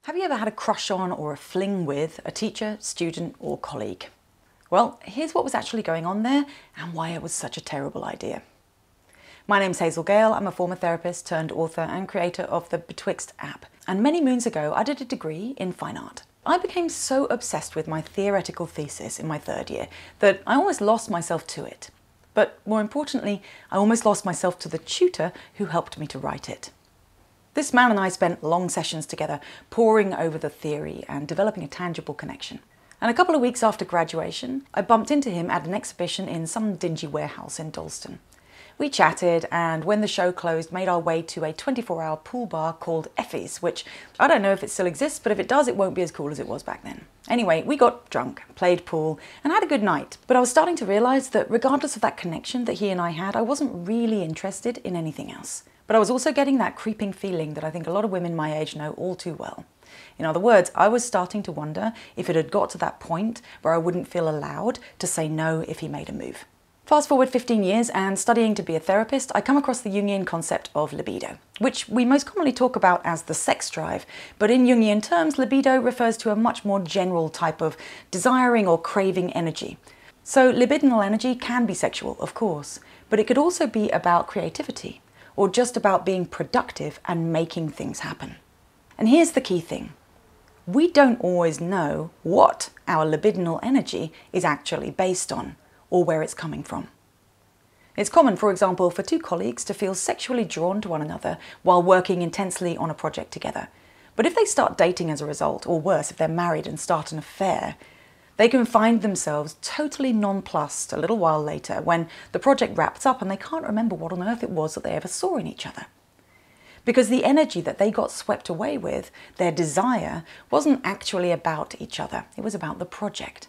Have you ever had a crush on or a fling with a teacher, student, or colleague? Well, here's what was actually going on there and why it was such a terrible idea. My name's Hazel Gale. I'm a former therapist turned author and creator of the Betwixt app. And many moons ago, I did a degree in fine art. I became so obsessed with my theoretical thesis in my third year that I almost lost myself to it. But more importantly, I almost lost myself to the tutor who helped me to write it. This man and I spent long sessions together, poring over the theory and developing a tangible connection. And a couple of weeks after graduation, I bumped into him at an exhibition in some dingy warehouse in Dalston. We chatted, and when the show closed, made our way to a 24-hour pool bar called Effie's, which I don't know if it still exists, but if it does, it won't be as cool as it was back then. Anyway, we got drunk, played pool, and had a good night. But I was starting to realise that regardless of that connection that he and I had, I wasn't really interested in anything else. But I was also getting that creeping feeling that I think a lot of women my age know all too well. In other words, I was starting to wonder if it had got to that point where I wouldn't feel allowed to say no if he made a move. Fast forward 15 years and studying to be a therapist, I come across the Jungian concept of libido, which we most commonly talk about as the sex drive, but in Jungian terms, libido refers to a much more general type of desiring or craving energy. So libidinal energy can be sexual, of course, but it could also be about creativity, or just about being productive and making things happen. And here's the key thing. We don't always know what our libidinal energy is actually based on, or where it's coming from. It's common, for example, for two colleagues to feel sexually drawn to one another while working intensely on a project together. But if they start dating as a result, or worse, if they're married and start an affair, they can find themselves totally nonplussed a little while later when the project wraps up and they can't remember what on earth it was that they ever saw in each other. Because the energy that they got swept away with, their desire, wasn't actually about each other. It was about the project.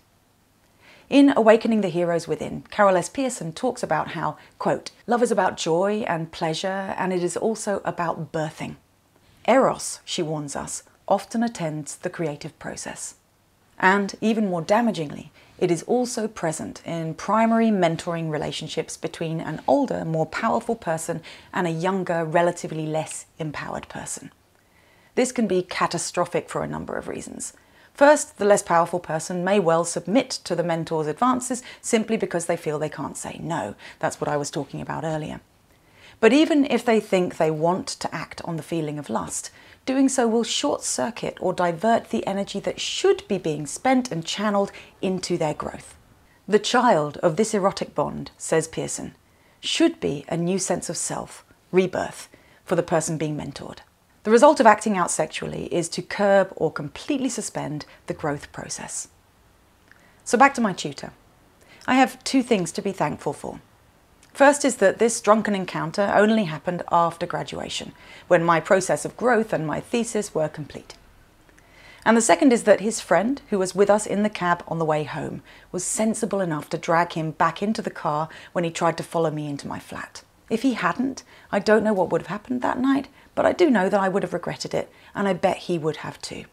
In Awakening the Heroes Within, Carol S. Pearson talks about how, quote, love is about joy and pleasure, and it is also about birthing. Eros, she warns us, often attends the creative process. And, even more damagingly, it is also present in primary mentoring relationships between an older, more powerful person and a younger, relatively less empowered person. This can be catastrophic for a number of reasons. First, the less powerful person may well submit to the mentor's advances simply because they feel they can't say no. That's what I was talking about earlier. But even if they think they want to act on the feeling of lust, doing so will short-circuit or divert the energy that should be being spent and channeled into their growth. The child of this erotic bond, says Pearson, should be a new sense of self, rebirth, for the person being mentored. The result of acting out sexually is to curb or completely suspend the growth process. So back to my tutor. I have two things to be thankful for. First is that this drunken encounter only happened after graduation, when my process of growth and my thesis were complete. And the second is that his friend, who was with us in the cab on the way home, was sensible enough to drag him back into the car when he tried to follow me into my flat. If he hadn't, I don't know what would have happened that night, but I do know that I would have regretted it, and I bet he would have too.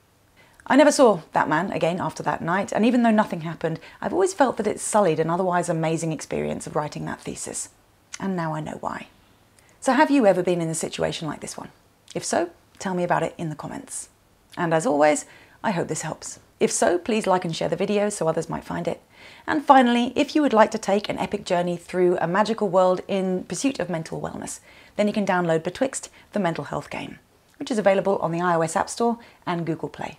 I never saw that man again after that night, and even though nothing happened, I've always felt that it sullied an otherwise amazing experience of writing that thesis. And now I know why. So have you ever been in a situation like this one? If so, tell me about it in the comments. And as always, I hope this helps. If so, please like and share the video so others might find it. And finally, if you would like to take an epic journey through a magical world in pursuit of mental wellness, then you can download Betwixt, the mental health game, which is available on the iOS App Store and Google Play.